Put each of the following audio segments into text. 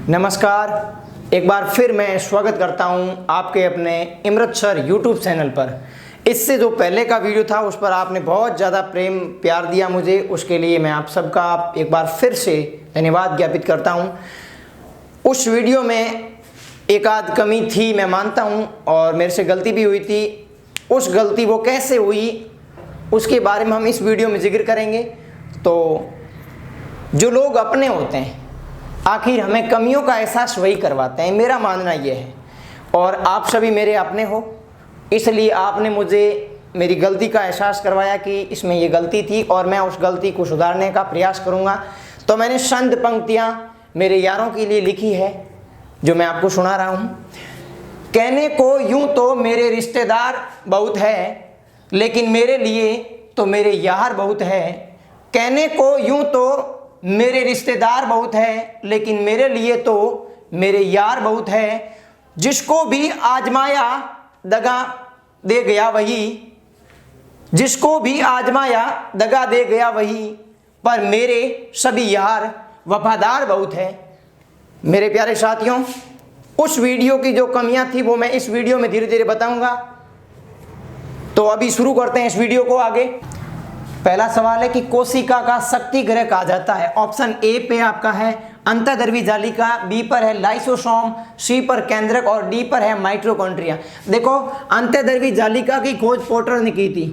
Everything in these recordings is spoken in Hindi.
नमस्कार, एक बार फिर मैं स्वागत करता हूं आपके अपने इमरत सर यूट्यूब चैनल पर। इससे जो पहले का वीडियो था उस पर आपने बहुत ज़्यादा प्रेम प्यार दिया मुझे, उसके लिए मैं आप सबका एक बार फिर से धन्यवाद ज्ञापित करता हूं। उस वीडियो में एक आध कमी थी मैं मानता हूं और मेरे से गलती भी हुई थी। उस गलती वो कैसे हुई उसके बारे में हम इस वीडियो में जिक्र करेंगे। तो जो लोग अपने होते हैं आखिर हमें कमियों का एहसास वही करवाते हैं, मेरा मानना ये है। और आप सभी मेरे अपने हो, इसलिए आपने मुझे मेरी गलती का एहसास करवाया कि इसमें ये गलती थी और मैं उस गलती को सुधारने का प्रयास करूँगा। तो मैंने चंद पंक्तियाँ मेरे यारों के लिए लिखी है जो मैं आपको सुना रहा हूँ। कहने को यूँ तो मेरे रिश्तेदार बहुत है, लेकिन मेरे लिए तो मेरे यार बहुत है। कहने को यूँ तो मेरे रिश्तेदार बहुत है, लेकिन मेरे लिए तो मेरे यार बहुत है। जिसको भी आजमाया दगा दे गया वही, जिसको भी आजमाया दगा दे गया वही, पर मेरे सभी यार वफादार बहुत है। मेरे प्यारे साथियों, उस वीडियो की जो कमियां थी वो मैं इस वीडियो में धीरे धीरे बताऊंगा। तो अभी शुरू करते हैं इस वीडियो को आगे। पहला सवाल है कि कोशिका का शक्ति ग्रह कहा जाता है। ऑप्शन ए पे आपका है अंतःद्रवी जालिका, बी पर है लाइसोसोम, सी पर केंद्रक और डी पर है माइटोकॉन्ड्रिया। देखो, अंतःद्रवी जालिका की खोज पोर्टर ने की थी।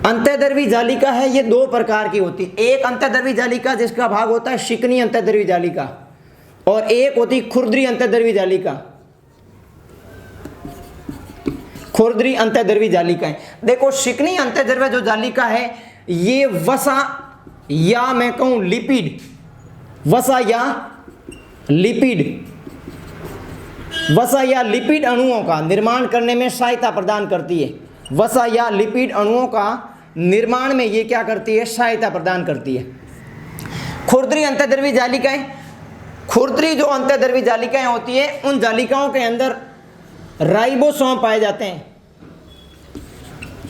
अंतःद्रवी जालिका है ये दो प्रकार की होती है। एक अंतःद्रवी जालिका जिसका भाग होता है शिकनी अंतःद्रवी जालिका, और एक होती खुरदरी अंतःद्रवी जालिका। खुरदरी अंतःद्रवी जालिका है। देखो, शिकनी अंतःद्रव्य जो जालिका है ये वसा या मैं कहूं लिपिड, वसा या लिपिड अणुओं का निर्माण करने में सहायता प्रदान करती है। वसा या लिपिड अणुओं का निर्माण में ये क्या करती है? सहायता प्रदान करती है। खुरदरी अंतःद्रवी जालिकाएं, खुरदरी जो अंतःद्रवी जालिकाएं होती है उन जालिकाओं के अंदर राइबोसोम पाए जाते हैं।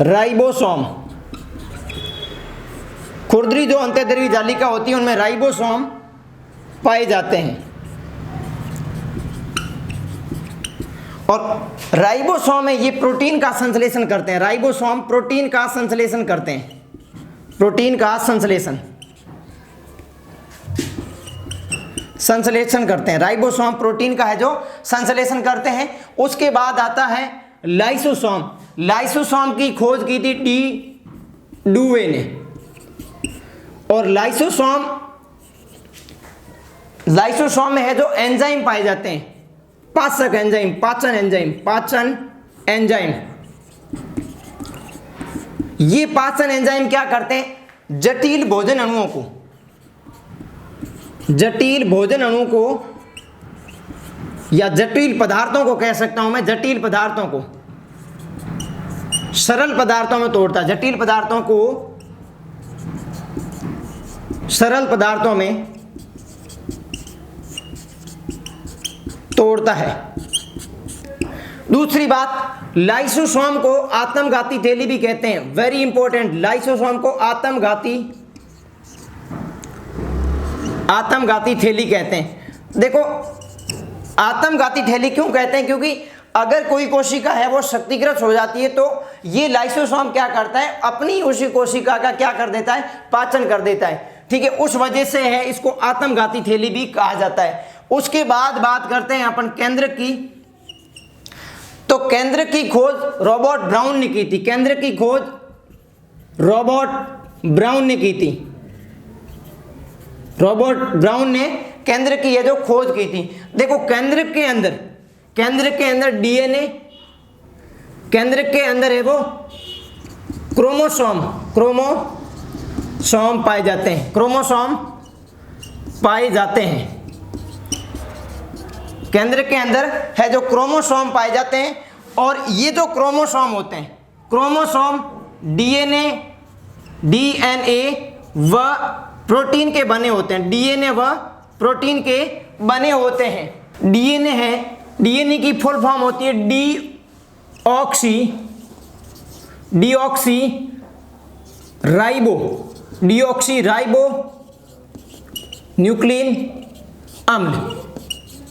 राइबोसोम, खुरदरी जो अंतःद्रवी जालिका होती है उनमें राइबोसोम पाए जाते हैं। और राइबोसोम में ये प्रोटीन का संश्लेषण करते हैं। राइबोसोम प्रोटीन का संश्लेषण करते हैं। प्रोटीन का संश्लेषण करते हैं। राइबोसोम प्रोटीन का है जो संश्लेषण करते हैं। उसके बाद आता है लाइसोसोम। लाइसोसोम की खोज की थी डी डुवे ने। और लाइसोसोम में है जो एंजाइम पाए जाते हैं, पाचक एंजाइम, पाचन एंजाइम। ये पाचन एंजाइम क्या करते हैं? जटिल भोजन अणुओं को या जटिल पदार्थों को कह सकता हूं मैं, जटिल पदार्थों को सरल पदार्थों में तोड़ता है। जटिल पदार्थों को सरल पदार्थों में तोड़ता है। दूसरी बात, लाइसोसोम को आत्मघाती थैली भी कहते हैं। वेरी इंपॉर्टेंट, लाइसोसोम को आत्मघाती थैली कहते हैं। देखो, आत्मघाती थैली क्यों कहते हैं? क्योंकि अगर कोई कोशिका है वो शक्तिग्रस्त हो जाती है तो ये लाइसोसोम क्या करता है? अपनी उसी कोशिका का क्या कर देता है? पाचन कर देता है। ठीक है, उस वजह से है इसको आत्मघाती थैली भी कहा जाता है। उसके बाद बात करते हैं अपन केंद्रक की। तो केंद्रक की खोज रॉबर्ट ब्राउन ने की थी। केंद्रक की खोज रॉबर्ट ब्राउन ने की थी। रॉबर्ट ब्राउन ने केंद्र की ये जो खोज की थी। देखो, केंद्र के अंदर डीएनए, केंद्र के अंदर है वो क्रोमोसोम पाए जाते हैं। क्रोमोसोम पाए जाते हैं। केंद्र के अंदर है जो क्रोमोसोम पाए जाते हैं। और ये जो क्रोमोसोम होते हैं, क्रोमोसोम डीएनए व प्रोटीन के बने होते हैं। डीएनए व प्रोटीन के बने होते हैं। डीएनए है, डीएनए की फुल फॉर्म होती है डीऑक्सी राइबो न्यूक्लियन अम्ल,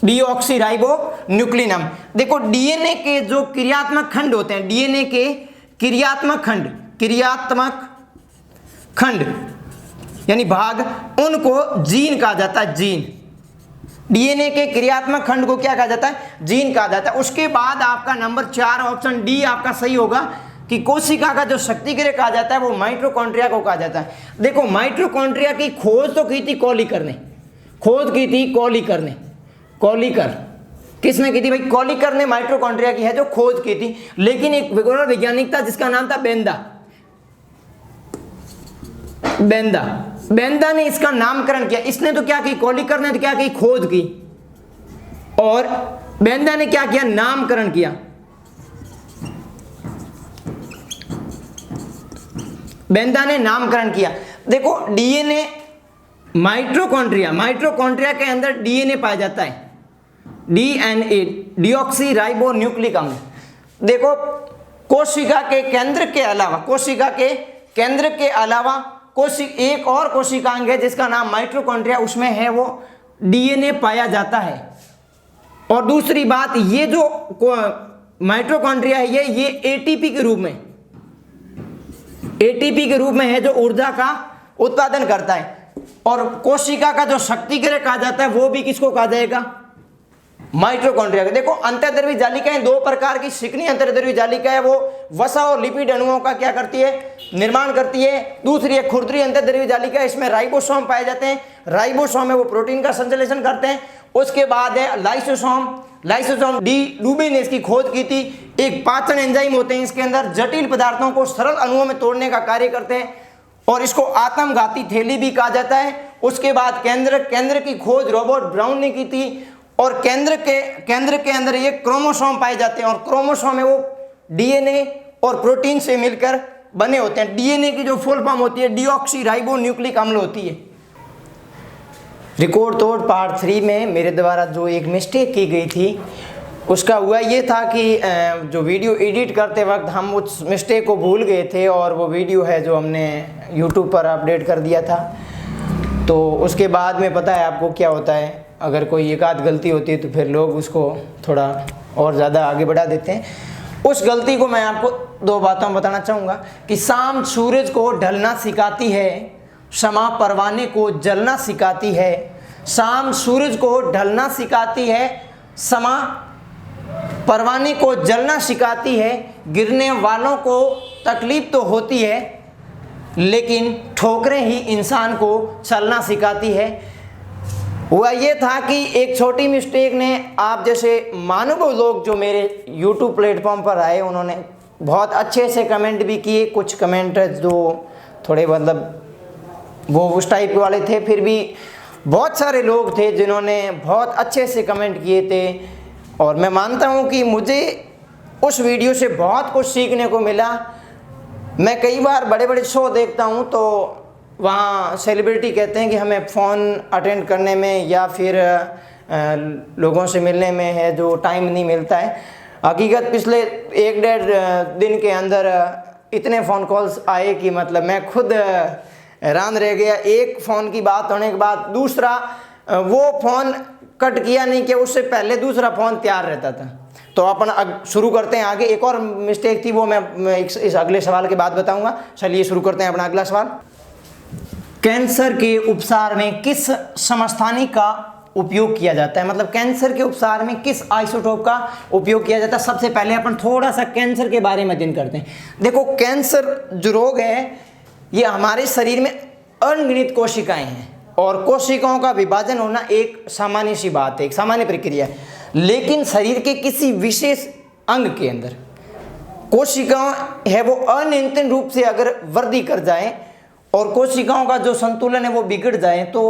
डीऑक्सीराइबो न्यूक्लिक अम्ल। देखो डीएनए के जो क्रियात्मक खंड होते हैं, डीएनए के क्रियात्मक खंड यानी भाग, उनको जीन कहा जाता है। जीन, डीएनए के क्रियात्मक खंड को क्या कहा जाता है? जीन कहा जाता है। उसके बाद आपका नंबर 4 ऑप्शन डी आपका सही होगा कि कोशिका का जो शक्ति गृह कहा जाता है वो माइटोकॉन्ड्रिया को कहा जाता है। देखो माइटोकॉन्ड्रिया की खोज तो की थी कॉलिकर ने, खोज की थी कॉलिकर। किसने की थी भाई? कॉलिकर ने माइटोकॉन्ड्रिया की है जो खोज की थी। लेकिन एक वैज्ञानिक था जिसका नाम था बेंदा ने इसका नामकरण किया। इसने तो क्या की? कॉलिकर ने तो क्या की? खोज की। और बेंदा ने क्या किया? नामकरण किया। बेंदा ने नामकरण किया। देखो डीएनए, माइटोकॉन्ड्रिया के अंदर डीएनए पाया जाता है, डीएनए, डीऑक्सीराइबो न्यूक्लिक अम्ल। देखो कोशिका के केंद्र के अलावा एक और कोशिकांग है जिसका नाम माइटोकॉन्ड्रिया, उसमें है वो डीएनए पाया जाता है। और दूसरी बात, ये जो माइटोकॉन्ड्रिया है ये एटीपी के रूप में है जो ऊर्जा का उत्पादन करता है। और कोशिका का जो शक्ति गृह कहा जाता है वो भी किसको कहा जाएगा? माइटोकॉन्ड्रिया। देखो अंतर्द्रव्यी जालिकाएं दो प्रकार की चिकनी अंतर्द्रव्यी जालिका है, वो वसा और लिपिड अणुओं का क्या करती है? निर्माण करती है। दूसरी है खुरदरी अंतर्द्रव्यी जालिका, इसमें राइबोसोम पाए जाते हैं। राइबोसोम है वो प्रोटीन का संश्लेषण करते हैं। उसके बाद है लाइसोसोम डी डूबे ने इसकी खोज की थी। एक पाचन एंजाइम होते हैं इसके अंदर, जटिल पदार्थों को सरल अणुओं में तोड़ने का कार्य करते हैं और इसको आत्मघाती थैली भी कहा जाता है। उसके बाद केंद्र की खोज रॉबर्ट ब्राउन ने की थी। और केंद्र के अंदर ये क्रोमोसोम पाए जाते हैं और क्रोमोसोम है वो डीएनए और प्रोटीन से मिलकर बने होते हैं। डीएनए की जो फुल फॉर्म होती है डीऑक्सीराइबो न्यूक्लिक अम्ल होती है। रिकॉर्ड तोड़ पार्ट 3 में मेरे द्वारा जो एक मिस्टेक की गई थी उसका हुआ ये था कि जो वीडियो एडिट करते वक्त हम उस मिस्टेक को भूल गए थे और वो वीडियो है जो हमने यूट्यूब पर अपडेट कर दिया था। तो उसके बाद में पता है आपको क्या होता है, अगर कोई एक आध गलती होती है तो फिर लोग उसको थोड़ा और ज़्यादा आगे बढ़ा देते हैं। उस गलती को मैं आपको 2 बातों में बताना चाहूँगा कि शाम सूरज को ढलना सिखाती है, शमा परवाने को जलना सिखाती है। शाम सूरज को ढलना सिखाती है, शमा परवाने को जलना सिखाती है। गिरने वालों को तकलीफ तो होती है लेकिन ठोकरें ही इंसान को चलना सिखाती है। हुआ ये था कि एक छोटी मिस्टेक ने आप जैसे मानव लोग जो मेरे YouTube प्लेटफॉर्म पर आए उन्होंने बहुत अच्छे से कमेंट भी किए। कुछ कमेंट जो थोड़े मतलब वो उस टाइप वाले थे, फिर भी बहुत सारे लोग थे जिन्होंने बहुत अच्छे से कमेंट किए थे। और मैं मानता हूँ कि मुझे उस वीडियो से बहुत कुछ सीखने को मिला। मैं कई बार बड़े बड़े शो देखता हूँ तो वहाँ सेलिब्रिटी कहते हैं कि हमें फ़ोन अटेंड करने में या फिर लोगों से मिलने में है जो टाइम नहीं मिलता है। हकीकत पिछले 1-1.5 दिन के अंदर इतने फ़ोन कॉल्स आए कि मतलब मैं खुद हैरान रह गया। एक फ़ोन की बात होने के बाद दूसरा, वो फ़ोन कट किया नहीं कि उससे पहले दूसरा फ़ोन तैयार रहता था। तो अपन शुरू करते हैं आगे। एक और मिस्टेक थी वो मैं इस अगले सवाल के बाद बताऊंगा। चलिए शुरू करते हैं अपना अगला सवाल। कैंसर के उपचार में किस समस्थानिक का उपयोग किया जाता है? मतलब कैंसर के उपचार में किस आइसोटोप का उपयोग किया जाता है? सबसे पहले अपन थोड़ा सा कैंसर के बारे में अध्ययन करते हैं। देखो कैंसर जो रोग है ये हमारे शरीर में अनगिनत कोशिकाएं हैं और कोशिकाओं का विभाजन होना एक सामान्य सी बात है, एक सामान्य प्रक्रिया है। लेकिन शरीर के किसी विशेष अंग के अंदर कोशिकाएं है वो अनियंत्रित रूप से अगर वृद्धि कर जाए और कोशिकाओं का जो संतुलन है वो बिगड़ जाए तो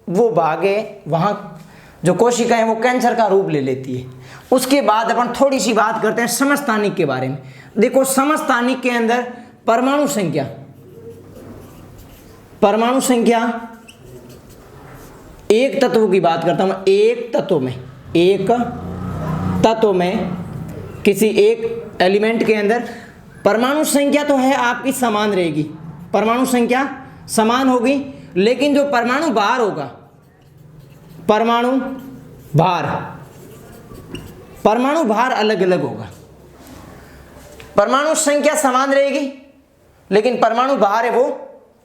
वो भागे, वहाँ जो कोशिकाएं वो कैंसर का रूप ले लेती है। उसके बाद अपन थोड़ी सी बात करते हैं समस्थानिक के बारे में। देखो समस्थानिक के अंदर परमाणु संख्या एक तत्व की बात करता हूँ। एक तत्व में किसी एक एलिमेंट के अंदर परमाणु संख्या तो है आपकी समान रहेगी, परमाणु संख्या समान होगी, लेकिन जो परमाणु बाहर होगा परमाणु भार, परमाणु भार अलग अलग होगा। परमाणु संख्या समान रहेगी लेकिन परमाणु भार है वो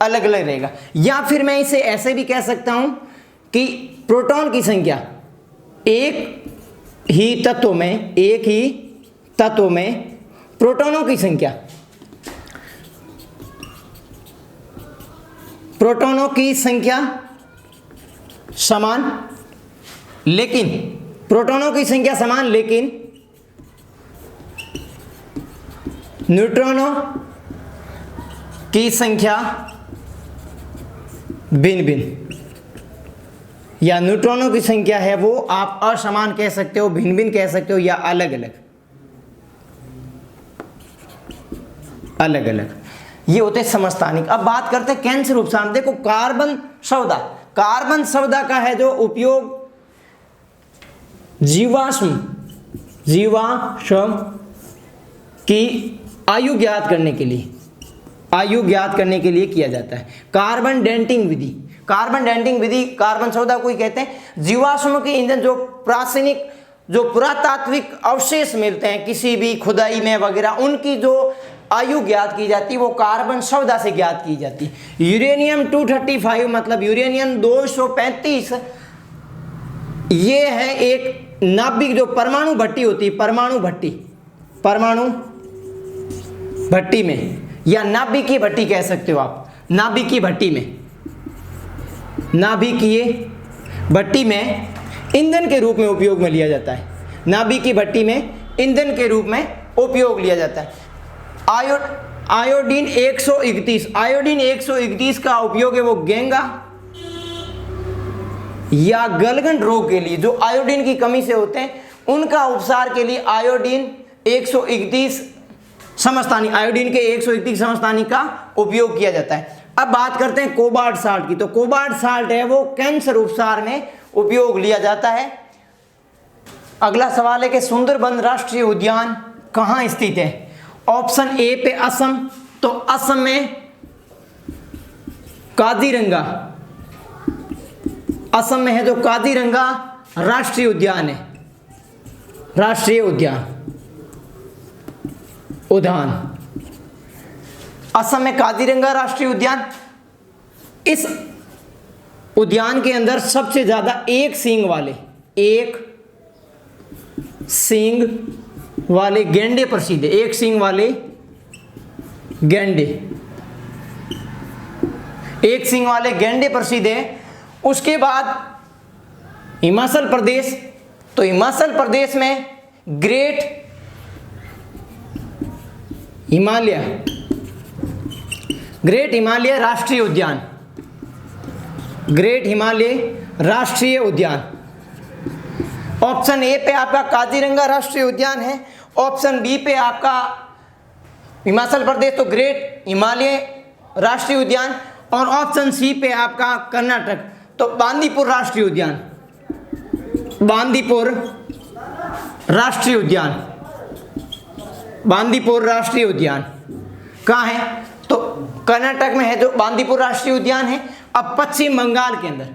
अलग अलग रहेगा। या फिर मैं इसे ऐसे भी कह सकता हूं कि प्रोटॉन की संख्या एक ही तत्व में प्रोटॉनों की संख्या, प्रोटॉनों की संख्या समान, लेकिन प्रोटॉनों की संख्या समान लेकिन न्यूट्रॉनों की संख्या भिन्न भिन्न, या न्यूट्रॉनों की संख्या है वो आप असमान कह सकते हो, भिन्न भिन्न कह सकते हो, या अलग अलग अलग अलग, ये होते समस्थानिक। अब बात करते हैं कैंसर उपशांत। देखो कार्बन सौदा, कार्बन सौदा का है जो उपयोग जीवाश्म की आयु ज्ञात करने के लिए, आयु ज्ञात करने के लिए किया जाता है। कार्बन डेटिंग विधि, कार्बन डेटिंग विधि कार्बन सौदा को ही कहते हैं। जीवाश्म के ईंधन जो प्राचीनिक जो पुरातात्विक अवशेष मिलते हैं किसी भी खुदाई में वगैरह, उनकी जो आयु ज्ञात की जाती है वो कार्बन सौदा से ज्ञात की जाती है। यूरेनियम 235 मतलब यूरेनियम 235, ये है एक नाभिक जो परमाणु भट्टी होती है, परमाणु भट्टी में, या नाभिकीय भट्टी कह सकते हो आप, नाभिकीय भट्टी में, नाभिकीय भट्टी में ईंधन के रूप में उपयोग में लिया जाता है। नाभिकीय भट्टी में ईंधन के रूप में उपयोग लिया जाता है। आयोडीन 131, आयोडीन 131 का उपयोग है वो गेंगा या गलगंड रोग के लिए, जो आयोडीन की कमी से होते हैं उनका उपचार के लिए आयोडीन 131 समस्थानिक, आयोडीन के 131 समस्थानिक का उपयोग किया जाता है। अब बात करते हैं कोबाल्ट साल्ट की। तो कोबाल्ट साल्ट है वो कैंसर उपचार में उपयोग लिया जाता है। अगला सवाल है कि सुंदरबन राष्ट्रीय उद्यान कहाँ स्थित है? ऑप्शन ए पे असम, तो असम में काजीरंगा, असम में है जो काजीरंगा राष्ट्रीय उद्यान है, राष्ट्रीय उद्यान असम में काजीरंगा राष्ट्रीय उद्यान। इस उद्यान के अंदर सबसे ज्यादा एक सींग वाले गैंडे प्रसिद्ध है, एक सींग वाले गैंडे, एक सींग वाले गैंडे प्रसिद्ध है। उसके बाद हिमाचल प्रदेश, तो हिमाचल प्रदेश में ग्रेट हिमालय राष्ट्रीय उद्यान, ग्रेट हिमालय राष्ट्रीय उद्यान। ऑप्शन ए पे आपका काजीरंगा राष्ट्रीय उद्यान है, ऑप्शन बी पे आपका हिमाचल प्रदेश तो ग्रेट हिमालय राष्ट्रीय उद्यान, और ऑप्शन सी पे आपका कर्नाटक तो बांदीपुर राष्ट्रीय उद्यान, बांदीपुर राष्ट्रीय उद्यान, बांदीपुर राष्ट्रीय उद्यान कहाँ है? तो कर्नाटक में है जो बांदीपुर राष्ट्रीय उद्यान है। अब पश्चिम बंगाल के अंदर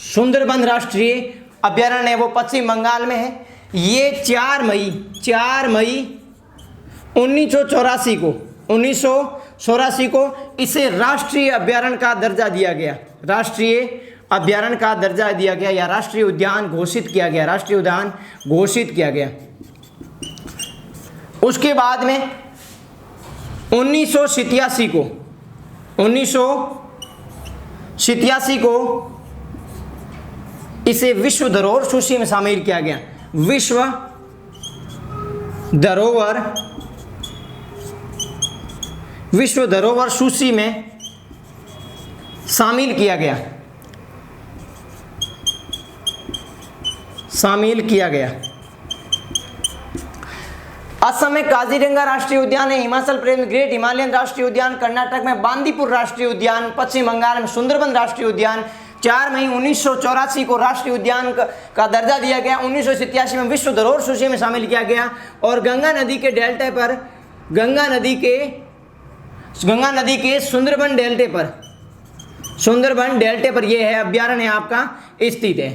सुंदरबन राष्ट्रीय अभ्यारण्य है वो पश्चिम बंगाल में है। ये 4 मई 1984 को इसे राष्ट्रीय अभ्यारण्य का दर्जा दिया गया, राष्ट्रीय अभ्यारण्य का दर्जा दिया गया या राष्ट्रीय उद्यान घोषित किया गया, राष्ट्रीय उद्यान घोषित किया गया। उसके बाद में 1987 को इसे विश्व धरोहर सूची में शामिल किया गया, विश्व धरोहर सूची में शामिल किया गया। असम में काजीरंगा राष्ट्रीय उद्यान है, हिमाचल प्रदेश में ग्रेट हिमालयन राष्ट्रीय उद्यान, कर्नाटक में बांदीपुर राष्ट्रीय उद्यान, पश्चिम बंगाल में सुंदरबन राष्ट्रीय उद्यान। 4 मई 1984 को राष्ट्रीय उद्यान का दर्जा दिया गया, 1987 में विश्व धरोहर सूची में शामिल किया गया। और गंगा नदी के डेल्टा पर, गंगा नदी के सुंदरबन डेल्टे पर यह है अभ्यारण्य आपका स्थित है।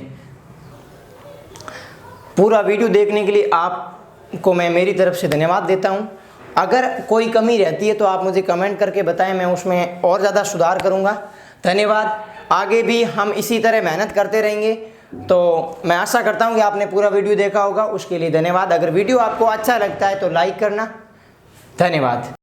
पूरा वीडियो देखने के लिए आपको मैं मेरी तरफ से धन्यवाद देता हूँ। अगर कोई कमी रहती है तो आप मुझे कमेंट करके बताएं, मैं उसमें और ज़्यादा सुधार करूँगा। धन्यवाद। आगे भी हम इसी तरह मेहनत करते रहेंगे। तो मैं आशा करता हूँ कि आपने पूरा वीडियो देखा होगा, उसके लिए धन्यवाद। अगर वीडियो आपको अच्छा लगता है तो लाइक करना। धन्यवाद।